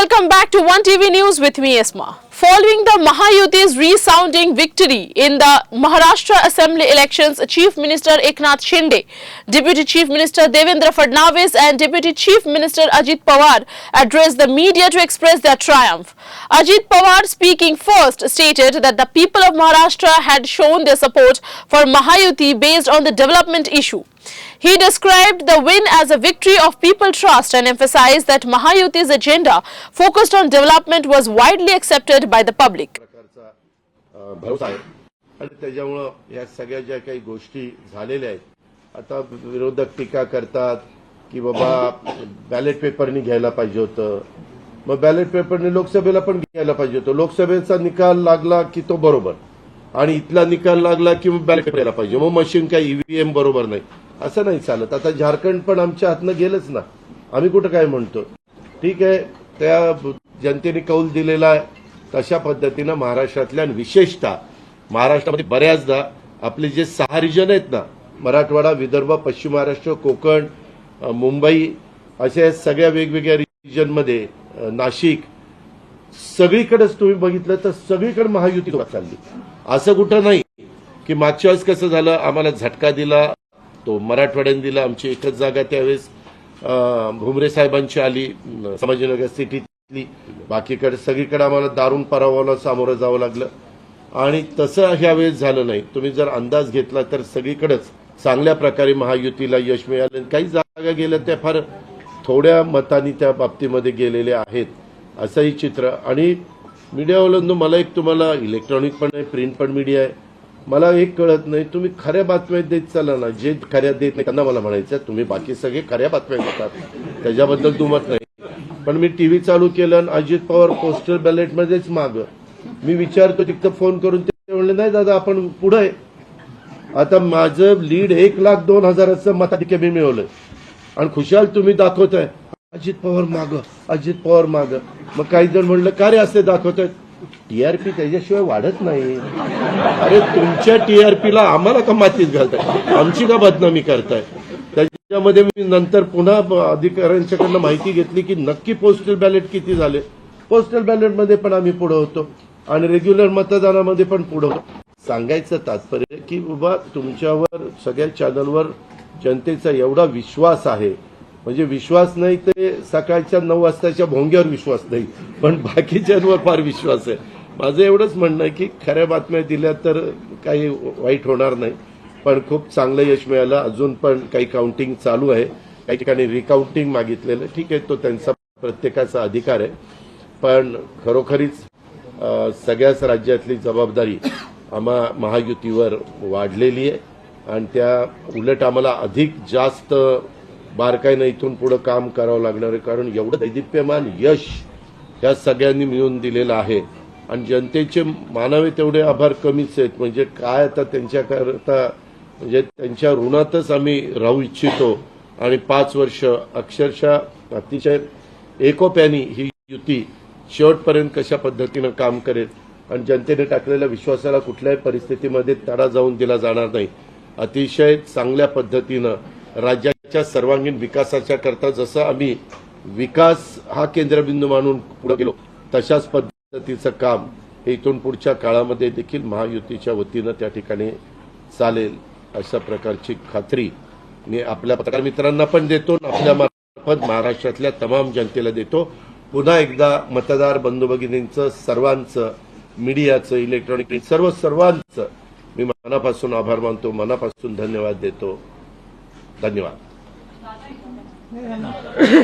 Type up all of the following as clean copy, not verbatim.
welcome back to One TV News with me, Esma. Following the Mahayuti's resounding victory in the Maharashtra Assembly elections, Chief Minister Eknath Shinde, Deputy Chief Minister Devendra Fadnavis and Deputy Chief Minister Ajit Pawar addressed the media to express their triumph. Ajit Pawar, speaking first, stated that the people of Maharashtra had shown their support for Mahayuti based on the development issue. He described the win as a victory of people trust and emphasized that Mahayuti's agenda focused on development was widely accepted by the public. भरोसा आहे आणि त्याच्यामुळे या सगळ्या ज्या काही गोष्टी झालेल्या आहेत आता विरोधक टीका करतात की बाबा बॅलेट पेपरनी घ्यायला पाहिजे होतं, मग बॅलेट पेपरने लोकसभेला पण घ्यायला पाहिजे होतं. लोकसभेचा निकाल लागला की तो बरोबर आणि इथला निकाल लागला की बॅलेट पेपर घ्यायला पाहिजे, मग मशीन काही ईव्हीएम बरोबर नाही, असं नाही चालत. आता झारखंड पण आमच्या हातनं गेलंच ना, आम्ही कुठं काय म्हणतो. ठीक आहे, त्या जनतेने कौल दिलेला आहे तशा पद्धतीनं महाराष्ट्रातल्या आणि विशेषतः महाराष्ट्रामध्ये बऱ्याचदा आपले जे 6 रिजन आहेत ना, मराठवाडा, विदर्भ, पश्चिम महाराष्ट्र, कोकण, मुंबई, अशा सगळ्या वेगवेगळ्या रिजनमध्ये, नाशिक, सगळीकडेच तुम्ही बघितलं तर सगळीकडे महायुती चालली. असं कुठं नाही की मागच्या वेळेस कसं झालं, आम्हाला झटका दिला तो मराठवाड्याने दिला. आमची एकच जागा त्यावेळेस भुमरे साहेबांची आली संभाजीनगर सिटीतली, बाकीकडे सगळीकडे आम्हाला दारुण पराभवाला सामोरं जावं लागलं आणि तसं ह्या वेळेस झालं नाही. तुम्ही जर अंदाज घेतला तर सगळीकडेच चांगल्या प्रकारे महायुतीला यश मिळालं. काही जागा गेल्या त्या फार थोड्या मतांनी त्या बाबतीमध्ये गेलेल्या आहेत, असंही चित्र. आणि मीडियावाल्यांनो, मला एक तुम्हाला इलेक्ट्रॉनिक पण आहे, प्रिंट पण मीडिया आहे, मला एक कळत नाही, तुम्ही खऱ्या बातम्या देत चाला ना. जे खऱ्या देत नाही त्यांना मला म्हणायचं तुम्ही बाकी सगळे खऱ्या बातम्या देतात, त्याच्याबद्दल दुमत नाही. पण मी टीव्ही चालू केलं आणि अजित पवार पोस्टल बॅलेटमध्येच मागं, मी विचारतो तिथं फोन करून, ते म्हणले नाही दादा आपण पुढे आहे. आता माझं लीड 1,02,000 मताधिक्य मी मिळवलंय आणि खुशाल तुम्ही दाखवताय अजित पवार मागं, अजित पवार मागं. मग काही जण म्हणलं का रे असे दाखवतायत, टीआरपी त्याच्याशिवाय वाढत नाही. अरे तुमच्या टीआरपीला आम्हाला का मातीत घालताय, आमची का बदनामी करताय. त्याच्यामध्ये मी नंतर पुन्हा अधिकाऱ्यांच्याकडनं माहिती घेतली की नक्की पोस्टल बॅलेट किती झाले. पोस्टल बॅलेटमध्ये पण आम्ही पुढे होतो आणि रेग्युलर मतदानामध्ये पण पुढे होतो. सांगायचं तात्पर्य की बाबा तुमच्यावर सगळ्या चॅनलवर जनतेचा एवढा विश्वास आहे, म्हणजे विश्वास नाही ते सकाळच्या 9 वाजताच्या भोंग्यावर विश्वास नाही, पण बाकीच्यांवर फार विश्वास आहे. माझं एवढंच म्हणणं आहे की खऱ्या बातम्या दिल्या तर काही वाईट होणार नाही. पण खूप चांगलं यश मिळालं. अजून पण काही काउंटिंग चालू आहे, काही ठिकाणी रिकाउंटिंग मागितलेलं, ठीक आहे, तो त्यांचा प्रत्येकाचा अधिकार आहे. पण खरोखरीच सगळ्याच राज्यातली जबाबदारी आम्हा महायुतीवर वाढलेली आहे आणि त्या उलट आम्हाला अधिक जास्त बारकाईनं इथून पुढे काम करावं लागणार आहे. कारण एवढं दैदिप्यमान यश या सगळ्यांनी मिळवून दिलेलं आहे आणि जनतेचे मानावे तेवढे आभार कमीच आहेत. म्हणजे काय आता त्यांच्याकरता, म्हणजे त्यांच्या ऋणातच आम्ही राहू इच्छितो आणि 5 वर्ष अक्षरशः अतिशय एकोप्याने ही युती शेवटपर्यंत कशा पद्धतीनं काम करेल आणि जनतेने टाकलेल्या विश्वासाला कुठल्याही परिस्थितीमध्ये तडा जाऊन दिला जाणार नाही. अतिशय चांगल्या पद्धतीनं राज्याच्या सर्वांगीण विकासाच्या करता जसं आम्ही विकास हा केंद्रबिंदू मानून पुढे गेलो, तशाच पद्धतीचं काम हे इथून पुढच्या काळामध्ये देखील महायुतीच्या वतीनं त्या ठिकाणी चालेल, अशा प्रकारची खात्री मी आपल्या पत्रकार मित्रांना पण देतो, आपल्या मार्फत महाराष्ट्रातल्या तमाम जनतेला देतो. पुन्हा एकदा मतदार बंधू भगिनींचं, सर्वांचं, मीडियाचं, इलेक्ट्रॉनिक सर्वांचं मी मनापासून आभार मानतो, मनापासून धन्यवाद देतो. धन्यवाद.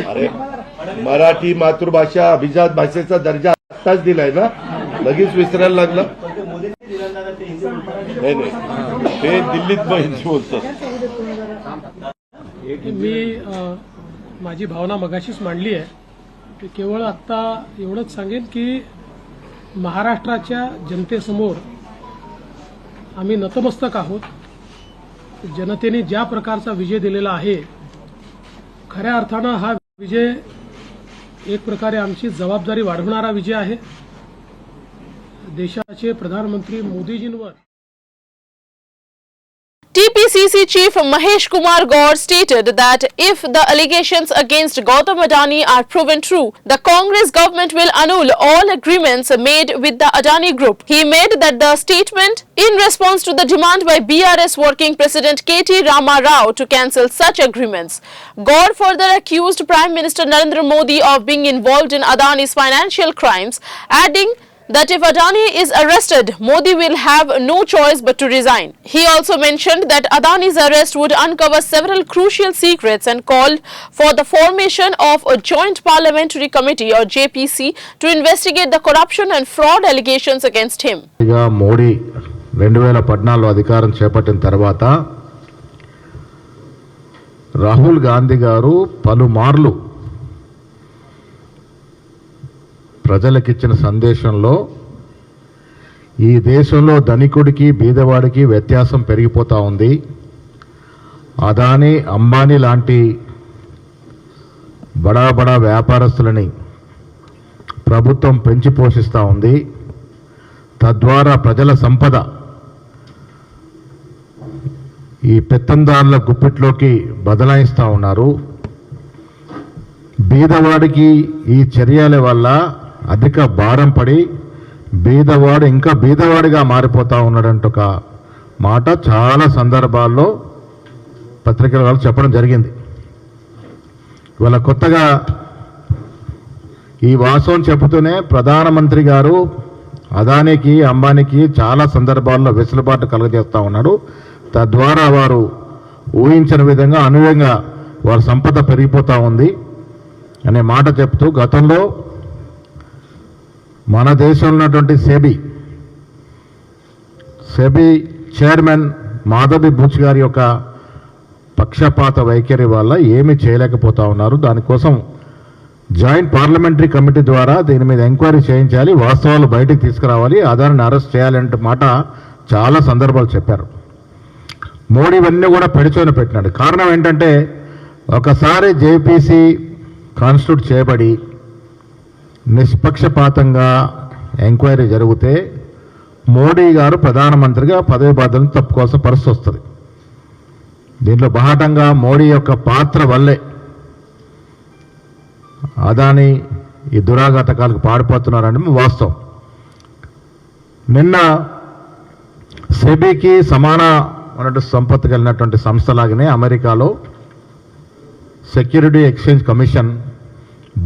अरे मराठी मातृभाषा अभिजात भाषेचा दर्जा आताच दिलाय ना, लगेच विसरायला लागला. नाही नाही, ते दिल्लीत हिंदी बोलतात. मी माझी भावना मगाशीच मांडली आहे की केवळ आता एवढंच सांगेन की महाराष्ट्राच्या जनतेसमोर आम्ही नतमस्तक आहोत. जनतेने ज्या प्रकारचा विजय दिलेला आहे, खऱ्या अर्थानं हा विजय एक प्रकारे आमची जबाबदारी वाढवणारा विजय आहे. देशाचे प्रधानमंत्री मोदीजींवर TPCC Chief Mahesh Kumar Gaur stated that if the allegations against Gautam Adani are proven true, the Congress government will annul all agreements made with the Adani Group. He made that the statement in response to the demand by BRS Working President KT Rama Rao to cancel such agreements. Gaur further accused Prime Minister Narendra Modi of being involved in Adani's financial crimes, adding that if Adani is arrested, Modi will have no choice but to resign. He also mentioned that Adani's arrest would uncover several crucial secrets and called for the formation of a joint parliamentary committee or JPC to investigate the corruption and fraud allegations against him. Modi 2014 అధికారం చేపట్టిన తర్వాత రాహుల్ గాంధీ గారు పలుమార్లు ప్రజలకిచ్చిన సందేశంలో ఈ దేశంలో ధనికుడికి బీదవాడికి వ్యత్యాసం పెరిగిపోతూ ఉంది. అదానీ అంబానీ లాంటి బడా బడా వ్యాపారస్తులని ప్రభుత్వం పెంచి పోషిస్తూ ఉంది. తద్వారా ప్రజల సంపద ఈ పెత్తందారుల గుప్పిట్లోకి బదలాయిస్తూ ఉన్నారు. బీదవాడికి ఈ చర్యల వల్ల అధిక భారం పడి బీదవాడు ఇంకా బీదవాడిగా మారిపోతా ఉన్నాడంట ఒక మాట చాలా సందర్భాల్లో పత్రికల వాళ్ళు చెప్పడం జరిగింది. ఇవాళ కొత్తగా ఈ వాస్తవం చెబుతూనే ప్రధానమంత్రి గారు అదానికి అంబానీకి చాలా సందర్భాల్లో వెసులుబాటు కలుగజేస్తూ ఉన్నాడు. తద్వారా వారు ఊహించని విధంగా అనుయంగా వారి సంపద పెరిగిపోతూ ఉంది అనే మాట చెప్తూ గతంలో మన దేశంలో ఉన్నటువంటి సెబీ చైర్మన్ మాధవి బుచ్ గారి యొక్క పక్షపాత వైఖరి వల్ల ఏమీ చేయలేకపోతా ఉన్నారు. దానికోసం జాయింట్ పార్లమెంటరీ కమిటీ ద్వారా దీని మీద ఎంక్వైరీ చేయించాలి, వాస్తవాలు బయటికి తీసుకురావాలి, అదానిని అరెస్ట్ చేయాలంటే మాట చాలా సందర్భాలు చెప్పారు. మోడీ ఇవన్నీ కూడా పెడిచోని పెట్టినాడు. కారణం ఏంటంటే ఒకసారి జేపీసీ కాన్స్టిట్యూట్ చేయబడి నిష్పక్షపాతంగా ఎంక్వైరీ జరిగితే మోడీ గారు ప్రధానమంత్రిగా పదవి బాధ్యతలను తప్పుకోవాల్సిన పరిస్థితి వస్తుంది. దీంట్లో బాహటంగా మోడీ యొక్క పాత్ర వల్లే అదానీ ఈ దురాఘాతకాలకు పాడిపోతున్నారని వాస్తవం. నిన్న సెబీకి సమానమైన సంపత్తి కలిగినటువంటి సంస్థలాగానే అమెరికాలో సెక్యూరిటీ ఎక్స్చేంజ్ కమిషన్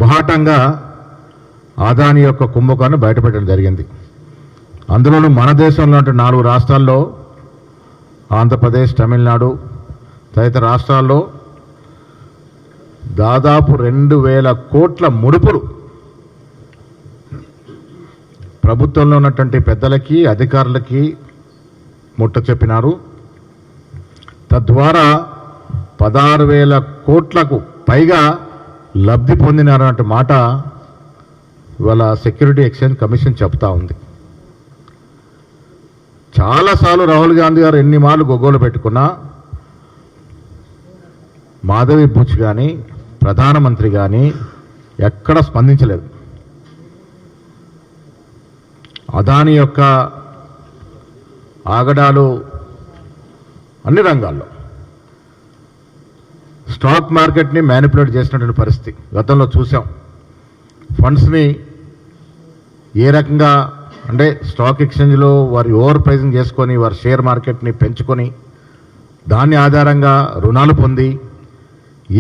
బాహటంగా అదానీ యొక్క కుంభకాన్ని బయటపెట్టడం జరిగింది. అందులోనూ మన దేశంలో 4 రాష్ట్రాల్లో ఆంధ్రప్రదేశ్, తమిళనాడు తదితర రాష్ట్రాల్లో దాదాపు 2000 కోట్ల ముడుపులు ప్రభుత్వంలో ఉన్నటువంటి పెద్దలకి అధికారులకి ముట్ట చెప్పినారు. తద్వారా 16,000 కోట్లకు పైగా లబ్ధి పొందినారన్నట్టు మాట ఇవాళ సెక్యూరిటీ ఎక్స్చేంజ్ కమిషన్ చెప్తా ఉంది. చాలాసార్లు రాహుల్ గాంధీ గారు ఎన్ని మార్లు గొగ్గోలు పెట్టుకున్నా మాధవి బుచ్ కానీ ప్రధానమంత్రి కానీ ఎక్కడ స్పందించలేదు. అదానీ యొక్క ఆగడాలు అన్ని రంగాల్లో స్టాక్ మార్కెట్ని మ్యానిపులేట్ చేసినటువంటి పరిస్థితి గతంలో చూసాం. ఫండ్స్ని ఏ రకంగా అంటే స్టాక్ ఎక్స్చేంజ్లో వారి ఓవర్ ప్రైజింగ్ చేసుకొని వారి షేర్ మార్కెట్ని పెంచుకొని దాని ఆధారంగా రుణాలు పొంది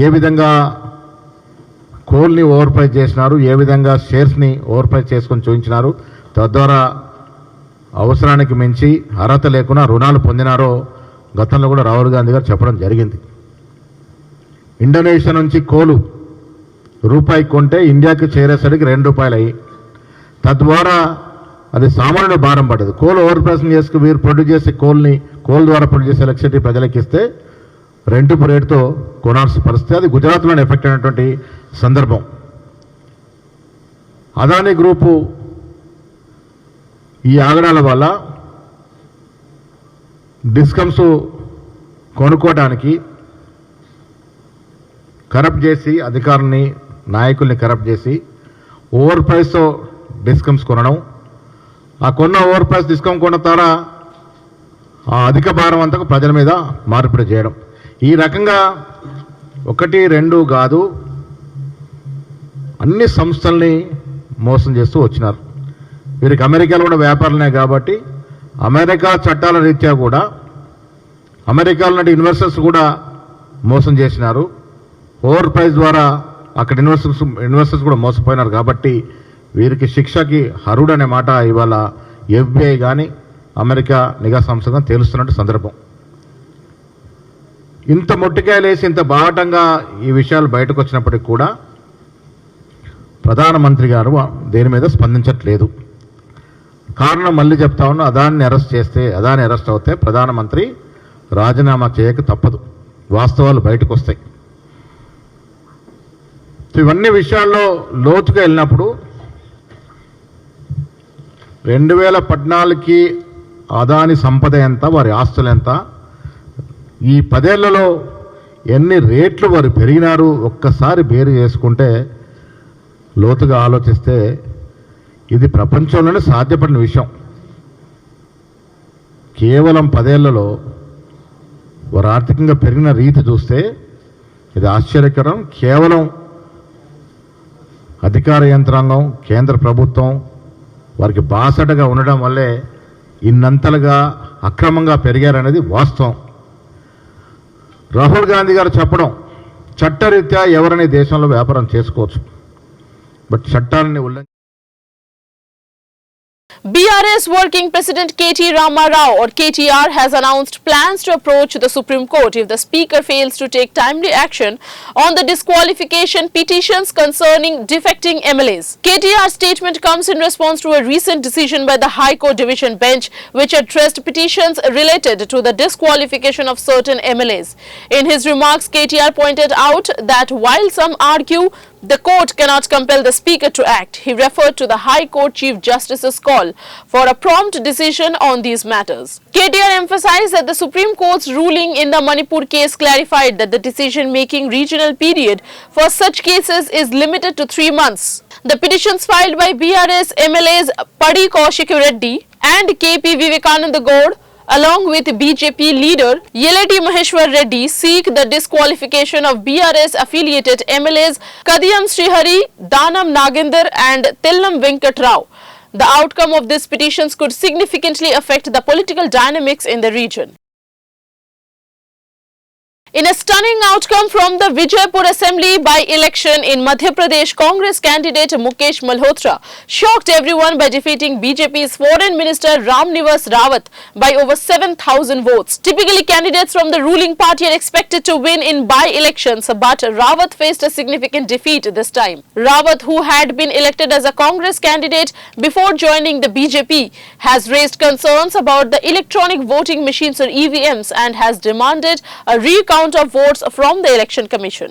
ఏ విధంగా కోల్ని ఓవర్ ప్రైజ్ చేసినారు, ఏ విధంగా షేర్స్ని ఓవర్ ప్రైజ్ చేసుకొని చూపించినారు, తద్వారా అవసరానికి మించి అర్హత లేకుండా రుణాలు పొందినారో గతంలో కూడా రాహుల్ గాంధీ గారు చెప్పడం జరిగింది. ఇండోనేషియా నుంచి కోలు రూపాయి కొంటే ఇండియాకి చేరేసరికి ₹2 అయ్యి తద్వారా అది సామాన్యుడు భారం పడ్డది. కోల్ ఓవర్ ప్రైసింగ్ చేసుకు వీరు ప్రొడ్యూస్ చేసే కోల్ ద్వారా ప్రొడ్యూస్ చేసే ఎలక్ట్రిసిటీ ప్రజలకు ఇస్తే రెంటిపు రేటుతో కొనాల్సిన పరిస్థితి. అది గుజరాత్లోనే ఎఫెక్ట్ అయినటువంటి సందర్భం. అదానీ గ్రూపు ఈ ఆగడాల వల్ల డిస్కమ్స్ కొనుక్కోవడానికి కరప్ట్ చేసి అధికారుల్ని నాయకుల్ని కరప్ట్ చేసి ఓవర్ ప్రైస్తో డిస్కమ్స్ కొనడం, ఆ కొన్న ఓవర్ ప్రైస్ డిస్కమ్ కొన్న ద్వారా ఆ అధిక భారం అంతా ప్రజల మీద మార్పిడి చేయడం. ఈ రకంగా 1, 2 కాదు, అన్ని సంస్థల్ని మోసం చేస్తూ వచ్చినారు. వీరికి అమెరికాలో కూడా వ్యాపారాలనే కాబట్టి అమెరికా చట్టాల రీత్యా కూడా అమెరికాలో ఉన్న ఇన్వెస్టర్స్ కూడా మోసం చేసినారు. ఓవర్ ప్రైస్ ద్వారా అక్కడ ఇన్వెస్టర్స్ కూడా మోసపోయినారు. కాబట్టి వీరికి శిక్షకి అర్హుడు అనే మాట ఇవాళ FBI కానీ అమెరికా నిఘా సంస్థ కానీ తేలుస్తున్నట్టు సందర్భం. ఇంత మొట్టికాయలేసి ఇంత బాహటంగా ఈ విషయాలు బయటకు వచ్చినప్పటికీ కూడా ప్రధానమంత్రి గారు దేని మీద స్పందించట్లేదు. కారణం మళ్ళీ చెప్తా ఉన్నా, అదాన్ని అరెస్ట్ అవుతే ప్రధానమంత్రి రాజీనామా చేయక తప్పదు. వాస్తవాలు బయటకు వస్తాయి. ఇవన్నీ విషయాల్లో లోతుగా వెళ్ళినప్పుడు 2014కి అదాని సంపద ఎంత, వారి ఆస్తులు ఎంత, ఈ 10 ఏళ్లలో ఎన్ని రేట్లు వారు పెరిగినారు ఒక్కసారి బేరు చేసుకుంటే, లోతుగా ఆలోచిస్తే ఇది ప్రపంచంలోనే సాధ్యపడిన విషయం. కేవలం 10 ఏళ్లలో వారు ఆర్థికంగా పెరిగిన రీతి చూస్తే ఇది ఆశ్చర్యకరం. కేవలం అధికార యంత్రాంగం, కేంద్ర ప్రభుత్వం వారికి బాసటగా ఉండడం వల్లే ఇన్నంతలుగా అక్రమంగా పెరిగారనేది వాస్తవం. రాహుల్ గాంధీ గారు చెప్పడం, చట్టరీత్యా ఎవరనే దేశంలో వ్యాపారం చేసుకోవచ్చు, బట్ చట్టాలని BRS Working President KT Ramarao or KTR has announced plans to approach the Supreme Court if the Speaker fails to take timely action on the disqualification petitions concerning defecting MLAs. KTR's statement comes in response to a recent decision by the High Court Division Bench which addressed petitions related to the disqualification of certain MLAs. In his remarks, KTR pointed out that while some argue the court cannot compel the Speaker to act, he referred to the High Court Chief Justice's call for a prompt decision on these matters. KTR emphasized that the Supreme Court's ruling in the Manipur case clarified that the decision-making regional period for such cases is limited to 3 months. The petitions filed by BRS MLAs Padi Kaushik Reddy and KP Vivekananda Gaud along with BJP leader Yeledi Maheshwar Reddy seek the disqualification of BRS affiliated MLAs Kadiyam Srihari, Danam Nagendar and Tellam Venkat Rao. The outcome of these petitions could significantly affect the political dynamics in the region. In a stunning outcome from the Vijaypur Assembly by-election in Madhya Pradesh, Congress candidate Mukesh Malhotra shocked everyone by defeating BJP's Foreign Minister Ramnivas Rawat by over 7,000 votes. Typically, candidates from the ruling party are expected to win in by-elections, but Rawat faced a significant defeat this time. Rawat, who had been elected as a Congress candidate before joining the BJP, has raised concerns about the electronic voting machines or EVMs and has demanded a recount of votes from the Election Commission.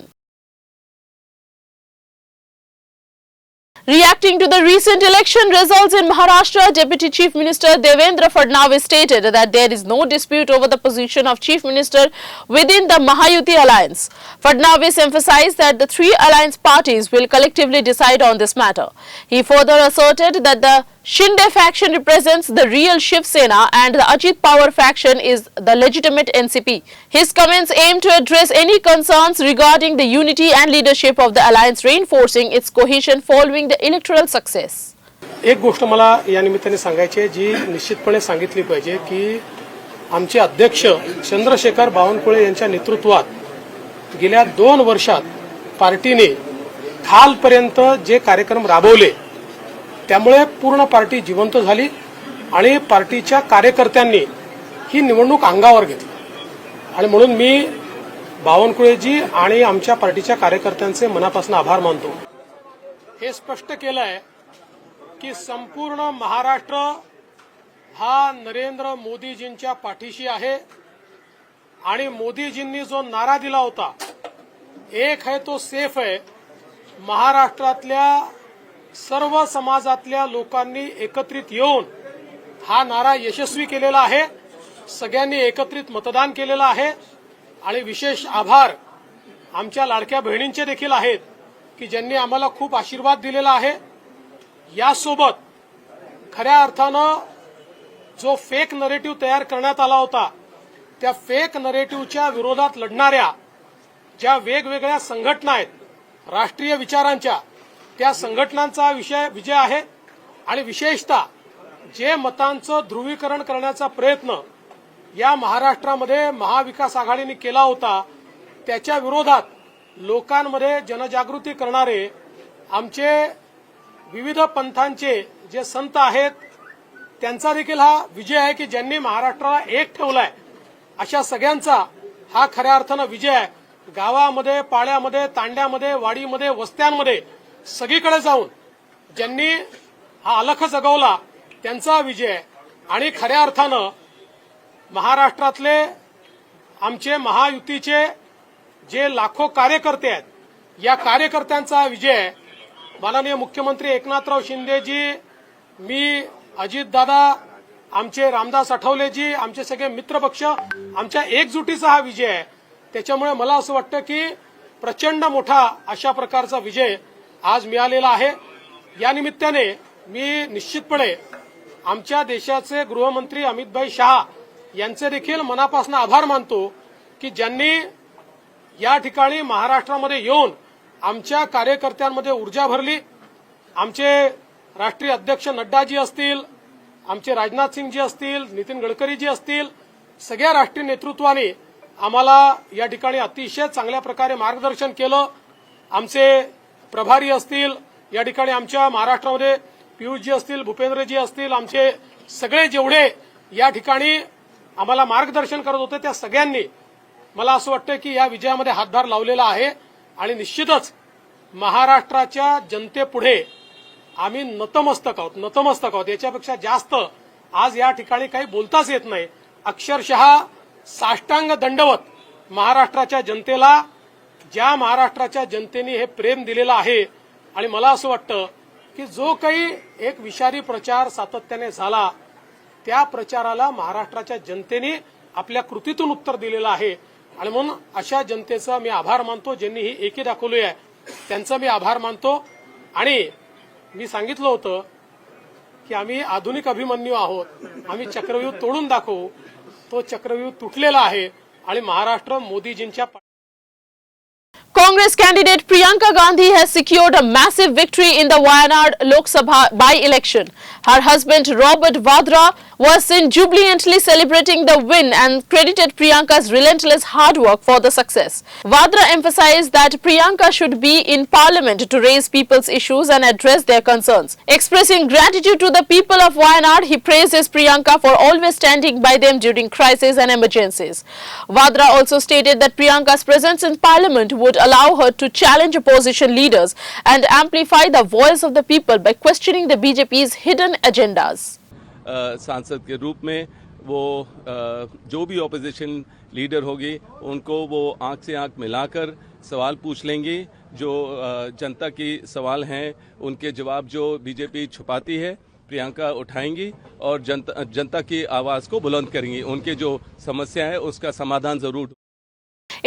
Reacting to the recent election results in Maharashtra, Deputy Chief Minister Devendra Fadnavis stated that there is no dispute over the position of Chief Minister within the Mahayuti alliance. Fadnavis emphasized that the 3 alliance parties will collectively decide on this matter. He further asserted that the Shinde faction represents the real Shiv Sena and the Ajit Pawar faction is the legitimate NCP. His comments aim to address any concerns regarding the unity and leadership of the alliance, reinforcing its cohesion following the electoral success. एक गोष्ट मला या निमित्ताने सांगायची आहे, जी निश्चितपणे सांगितली पाहिजे की आमचे अध्यक्ष चंद्रशेखर बावनकुळे यांच्या नेतृत्वात गेल्या 2 वर्षात पार्टीने खालपर्यंत जे कार्यक्रम राबवले त्यामुळे पूर्ण पार्टी जिवंत झाली आणि पार्टीच्या कार्यकर्त्यांनी ही निवडणूक अंगावर घेतली. आणि म्हणून मी बावनकुळेजी आणि आमच्या पार्टीच्या कार्यकर्त्यांचे मनापासून आभार मानतो. हे स्पष्ट केलंय की संपूर्ण महाराष्ट्र हा नरेंद्र मोदीजींच्या पाठीशी आहे आणि मोदीजींनी जो नारा दिला होता, एक है तो सेफ है, महाराष्ट्रातल्या सर्व समाजातल्या लोकांनी एकत्रित येऊन हा नारा यशस्वी केलेला आहे. सगळ्यांनी एकत्रित मतदान केलेलं आहे आणि विशेष आभार आमच्या लाडक्या बहिणींचे देखील आहेत की ज्यांनी आम्हाला खूप आशीर्वाद दिलेला आहे. यासोबत खऱ्या अर्थानं जो फेक नरेटिव्ह तयार करण्यात आला होता त्या फेक नरेटिव्हच्या विरोधात लढणाऱ्या ज्या वेगवेगळ्या संघटना आहेत राष्ट्रीय विचारांच्या त्या संघटनांचा विजय आहे आणि विशेषतः जे मतांचं ध्रुवीकरण करण्याचा प्रयत्न या महाराष्ट्रामध्ये महाविकास आघाडीने केला होता त्याच्या विरोधात लोकांमध्ये जनजागृती करणारे आमचे विविध पंथांचे जे संत आहेत त्यांचा देखील हा विजय आहे की ज्यांनी महाराष्ट्राला एक ठेवलाय अशा सगळ्यांचा हा खऱ्या अर्थानं विजय आहे. गावामध्ये पाड्यामध्ये तांड्यामध्ये वाडीमध्ये वस्त्यांमध्ये सगळीकडे जाऊन ज्यांनी हा अलख जगवला त्यांचा विजय आहे. आणि खऱ्या अर्थानं महाराष्ट्रातले आमचे महायुतीचे जे लाखो कार्यकर्ते आहेत या कार्यकर्त्यांचा विजय आहे. माननीय मुख्यमंत्री एकनाथराव शिंदेजी, मी, अजितदादा, आमचे रामदास आठवलेजी, आमचे सगळे मित्रपक्ष, आमच्या एकजुटीचा हा विजय आहे. त्याच्यामुळे मला असं वाटतं की प्रचंड मोठा अशा प्रकारचा विजय आज मिळालेला आहे. या निमित्ताने मी निश्चितपणे आमच्या देशाचे गृहमंत्री अमितभाई शहा यांचे देखील मनापासून आभार मानतो की ज्यांनी या ठिकाणी महाराष्ट्रामध्ये येऊन आमच्या कार्यकर्त्यांमध्ये ऊर्जा भरली. आमचे राष्ट्रीय अध्यक्ष नड्डाजी असतील, आमचे राजनाथ सिंगजी असतील, नितीन गडकरीजी असतील, सगळ्या राष्ट्रीय नेतृत्वाने आम्हाला या ठिकाणी अतिशय चांगल्या प्रकारे मार्गदर्शन केलं. आमचे प्रभारी असतील या ठिकाणी आमच्या महाराष्ट्रामध्ये पियुषजी असतील, भूपेंद्रजी असतील, आमचे सगळे जेवढे या ठिकाणी आम्हाला मार्गदर्शन करत होते त्या सगळ्यांनी मला असं वाटतं की या विजयामध्ये हातभार लावलेला आहे. आणि निश्चितच महाराष्ट्राच्या जनतेपुढे आम्ही नतमस्तक आहोत. याच्यापेक्षा जास्त आज या ठिकाणी काही बोलताच येत नाही. अक्षरशः साष्टांग दंडवत महाराष्ट्राच्या जनतेला, ज्या महाराष्ट्राच्या जनतेने हे प्रेम दिलेलं आहे. आणि मला असं वाटतं की जो काही एक विषारी प्रचार सातत्याने झाला त्या प्रचाराला महाराष्ट्राच्या जनतेने आपल्या कृतीतून उत्तर दिलेलं आहे. आणि म्हणून अशा जनतेचा मी आभार मानतो, ज्यांनी ही एकी दाखवली आहे त्यांचा मी आभार मानतो. आणि मी सांगितलं होतं की आम्ही आधुनिक अभिमन्यू आहोत, आम्ही चक्रव्यूह तोडून दाखवू. तो चक्रव्यूह तुटलेला आहे आणि Maharashtra मोदीजींच्या. Congress candidate Priyanka Gandhi has secured a massive victory in the Wayanad Lok Sabha by-election. Her husband Robert Vadra was seen jubilantly celebrating the win and credited Priyanka's relentless hard work for the success. Vadra emphasized that Priyanka should be in parliament to raise people's issues and address their concerns. Expressing gratitude to the people of Wayanad, he praises Priyanka for always standing by them during crises and emergencies. Vadra also stated that Priyanka's presence in parliament would allow her to challenge opposition leaders and amplify the voice of the people by questioning the BJP's hidden agendas. सांसद के रूप में वो जो भी opposition leader होगी उनको वो आंख से आंख मिलाकर सवाल पूछ लेंगी. जो जनता की सवाल हैं उनके जवाब जो बीजेपी छुपाती है प्रियंका उठाएंगी और जनता की आवाज़ को बुलंद करेंगी. उनके जो समस्या है उसका समाधान जरूर.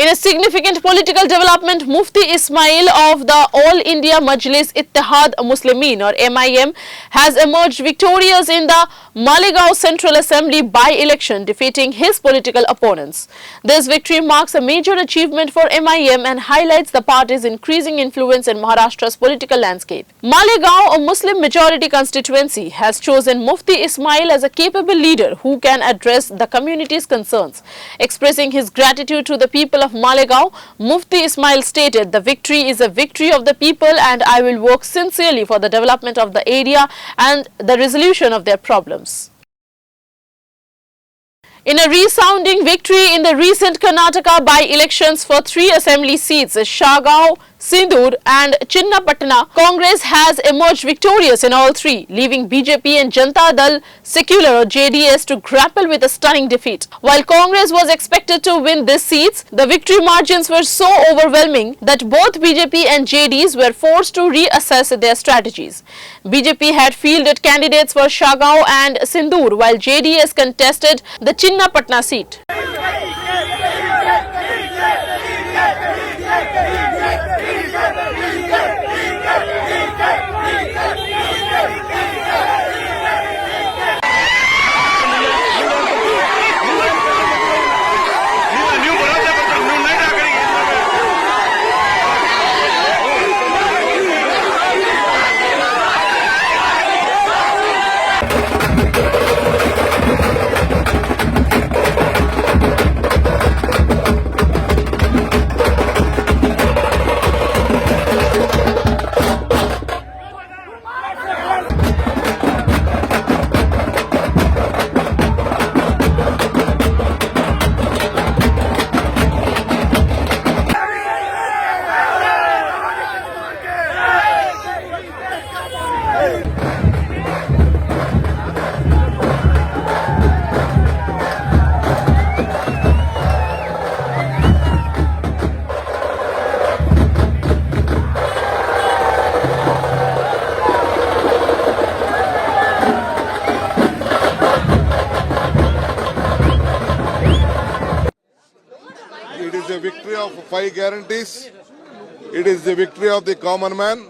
In a significant political development, Mufti Ismail of the All India Majlis Ittihad Muslimin or MIM has emerged victorious in the Malegaon Central Assembly by-election, defeating his political opponents. This victory marks a major achievement for MIM and highlights the party's increasing influence in Maharashtra's political landscape. Malegaon, a Muslim majority constituency, has chosen Mufti Ismail as a capable leader who can address the community's concerns. Expressing his gratitude to the people of Malegaon, Mufti Ismail stated, "The victory is a victory of the people and I will work sincerely for the development of the area and the resolution of their problems." In a resounding victory in the recent Karnataka by-elections for 3 assembly seats, Shagaon, Sindur and Chinnapatna, Congress has emerged victorious in all 3, leaving BJP and Janata Dal Secular or JDS to grapple with a stunning defeat. While Congress was expected to win these seats, the victory margins were so overwhelming that both BJP and JDS were forced to reassess their strategies. BJP had fielded candidates for Shagaon and Sindur, while JDS contested the Chinnapatna seat. of 5 guarantees. It is the victory of the common man.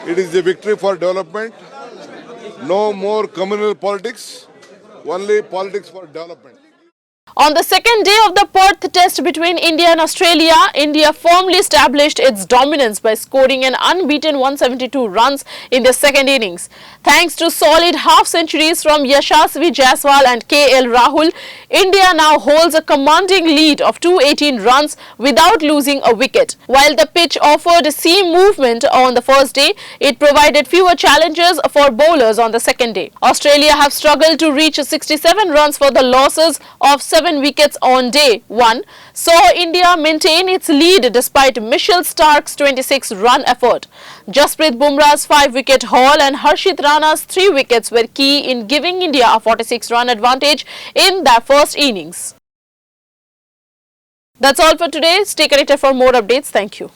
It is the victory for development. No more communal politics, only politics for development. On the second day of the Perth Test between India and Australia, India firmly established its dominance by scoring an unbeaten 172 runs in the second innings. Thanks to solid half-centuries from Yashasvi Jaiswal and KL Rahul, India now holds a commanding lead of 218 runs without losing a wicket. While the pitch offered seam movement on the first day, it provided fewer challenges for bowlers on the second day. Australia have struggled to reach 67 runs for the losses of 7 wickets on day 1, saw India maintain its lead despite Mitchell Starc's 26-run effort. Jasprit Bumrah's 5-wicket haul and Harshit Rana's 3 wickets were key in giving India a 46-run advantage in their first innings. That's all for today. Stay connected for more updates. Thank you.